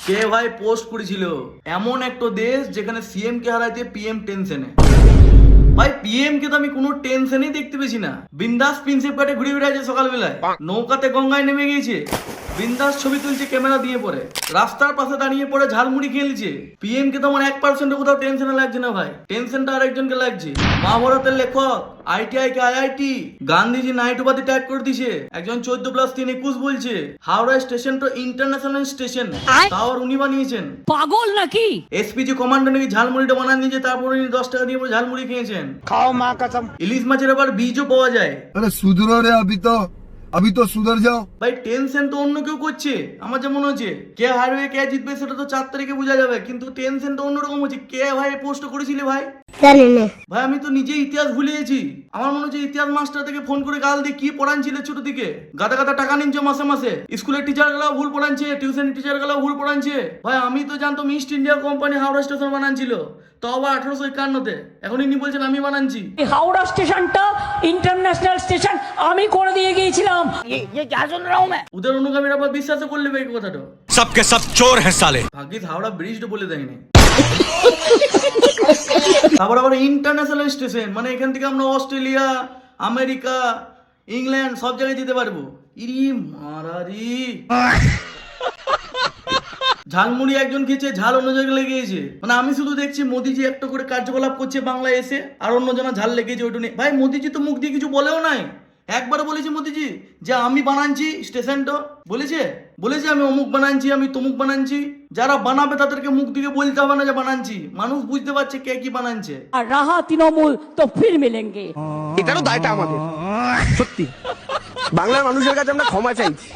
কে ভাই পোস্ট করেছিল এমন একটা দেশ যেখানে সিএম কে হারাইতে পিএম টেনশনে। ভাই পিএম কে তো আমি কোনো টেনশনই দেখতে পেয়েছি না। বিন্দাস প্রিন্সেপ ঘাটে ঘুরে বেড়াচ্ছে সকালবেলায়, নৌকাতে গঙ্গায় নেমে গিয়েছে, বিন্দাস ছবি তুলছে ক্যামেরা দিয়ে পরে, রাস্তার পাশে দাঁড়িয়ে পড়ে ঝালমুড়ি খেলছে। পিএম কে তো আমার 1% কোথাও টেনশনে লাগছে না ভাই, টেনশনটা আরেকজনকে লাগছে। মহাভারতের লেখক আইটিআই কে আইআইটি, গান্ধীজি নাইট উপাধি ট্যাগ করে দিছে, একজন 14+3=21 বলছে। হাওড়া স্টেশন তো ইন্টারন্যাশনাল স্টেশন, তাও আর উনি বানিয়েছেন। পাগল নাকি? এসপিজি কমান্ডো নাকি ঝালমুড়িটা বানান নিয়েছে, তারপর উনি 10 টাকা দিয়ে ঝালমুড়ি খেয়েছেন। খাও মা কসম। ইলিশ মাছের আবার বীজও পাওয়া যায়। अरे सुधरो रे अभी तो सुधर जाओ। ভাই টেনশন তো অন্য কেউ করছে, আমার যা মনে হচ্ছে। কে হারবে কে জিতবে সেটা তো 4 তারিখে বোঝা যাবে, কিন্তু টেনশনটা অন্যরকম হচ্ছে। কে ভাই পোস্ট করেছিলে ভাই? ভাই আমি তো নিজে ইতিহাস ভুলে গেছি। আমার মনে হচ্ছে ইতিহাস মাস্টার থেকে ফোন করে গাল দিয়ে কি পড়াচ্ছিল ছোট থেকে, গাদা গাদা টাকা নিচ্ছে মাসে মাসে। স্কুলের টিচার গুলো ভুল পড়াচ্ছে, টিউশন টিচার গুলো ভুল পড়াচ্ছে। ভাই আমি তো জানতাম East India Company Howrah station বানাচ্ছিল, তো আবার 1851-তে। এখন ইনি বলছেন আমি বানাচ্ছি। হাওড়া স্টেশনটা ইন্টারন্যাশনাল স্টেশন আমি করে দিয়ে গিয়েছিলাম। ये क्या सुन रहा हूँ मैं? ওদের অনুগামীরা আবার বিশ্বাস করলে ভাই কথাটা। सबके सब चोर हैं साले। ভাগ্যিস হাওড়া ব্রিজটা বলে দেয়নি। তারপর আবার ইন্টারন্যাশনাল স্টেশন, মানে এখান থেকে আমরা অস্ট্রেলিয়া, আমেরিকা, ইংল্যান্ড সব জায়গায় যেতে পারবো। ইরি মারারি, ঝালমুড়ি একজন খেয়েছে, ঝাল অন্য জায়গায় লেগেছে। মানে আমি শুধু দেখছি মোদিজি একটা করে কার্যকলাপ করছে বাংলায় এসে, আর অন্য জনা ঝাল লেগেছে ওইটু নিয়ে। ভাই মোদিজি তো মুখ দিয়ে কিছু বলেও নাই। একবার বলেছে মোদিজি যে আমি বানাচ্ছি স্টেশনটা, বলেছে আমি অমুক বানাচ্ছি, আমি তমুক বানাচ্ছি। যারা বানাবে তাদেরকে মুখ দিকে বলতে হবে না যে বানাচ্ছি, মানুষ বুঝতে পারছে কে কি বানাচ্ছে। আর রাহা তৃণমূল তো ফির মিলেঙ্গে। এটারও দায়টা আমাদের। সত্যি বাংলার মানুষের কাছে আমরা ক্ষমা চাইছি।